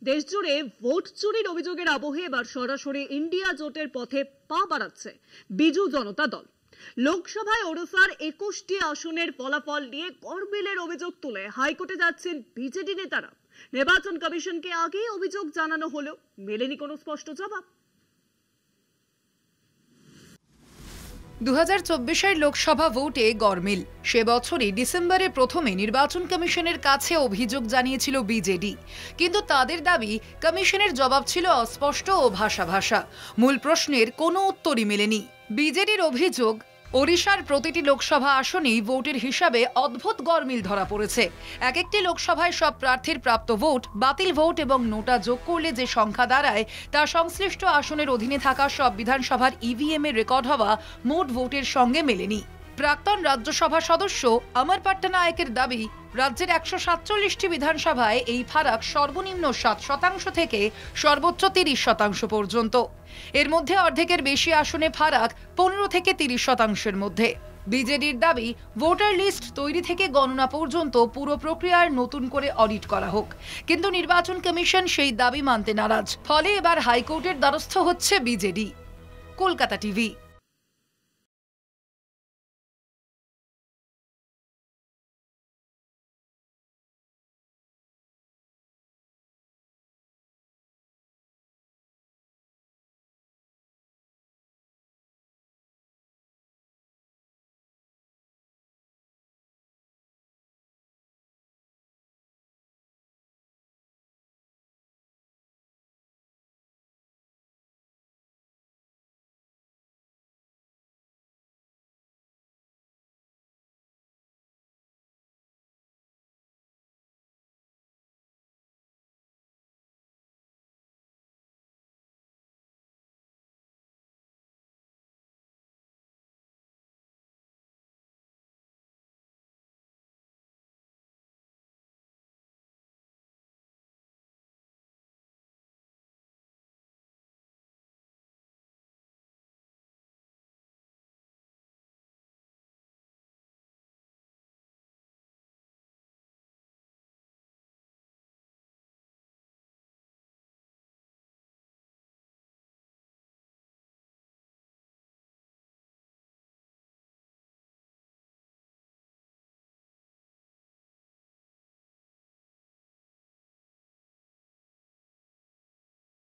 দেশজুড়ে ভোট চুরির অভিযোগের আবহে এবার সরাসরি ইন্ডিয়া জোটের পথে পা বাড়াচ্ছে বিজু জনতা দল। লোকসভায় ওড়িশার 21টি আসনের ফলাফল নিয়ে গরমিলের অভিযোগ তুলে হাইকোর্টে যাচ্ছেন বিজেডি নেতারা। নির্বাচন কমিশনকে আগেই অভিযোগ জানানো হলেও মেলেনি কোনো স্পষ্ট জবাব। 2024 লোকসভা ভোটে গরমিল। সে বছরই ডিসেম্বরের প্রথমে নির্বাচন কমিশনের কাছে অভিযোগ জানিয়েছিল বিজেডি, কিন্তু তাদের দাবি কমিশনের জবাব ছিল অস্পষ্ট ও ভাষা। মূল প্রশ্নের কোনো উত্তরই মেলেনি। বিজেডির অভিযোগ, ওড়িশার প্রতিটি লোকসভা আসনেই ভোটের হিসাবে অদ্ভুত গরমিল ধরা পড়েছে। এক একটি লোকসভায় সব প্রার্থীর প্রাপ্ত ভোট, বাতিল ভোট এবং নোটা যোগ করলে যে সংখ্যা দাঁড়ায় তা সংশ্লিষ্ট আসনের অধীনে থাকা সব বিধানসভার ইভিএম এর রেকর্ড হওয়া মোট ভোটের সঙ্গে মেলেনি। প্রাক্তন রাজ্যসভা সদস্য অমর পট্টনায়কের দাবি, রাজ্যের 147টি বিধানসভায় এই ফারাক সর্বনিম্ন 7% থেকে সর্বোচ্চ 30% পর্যন্ত। এর মধ্যে অর্ধেকের বেশি আসনে ফারাক 15 থেকে 30%-এর মধ্যে। বিজেডির দাবি, ভোটার লিস্ট তৈরি থেকে গণনা পর্যন্ত পুরো প্রক্রিয়ার নতুন করে অডিট করা হোক, কিন্তু নির্বাচন কমিশন সেই দাবি মানতে নারাজ। ফলে এবার হাইকোর্টের দ্বারস্থ হচ্ছে বিজেডি। কলকাতা টিভি।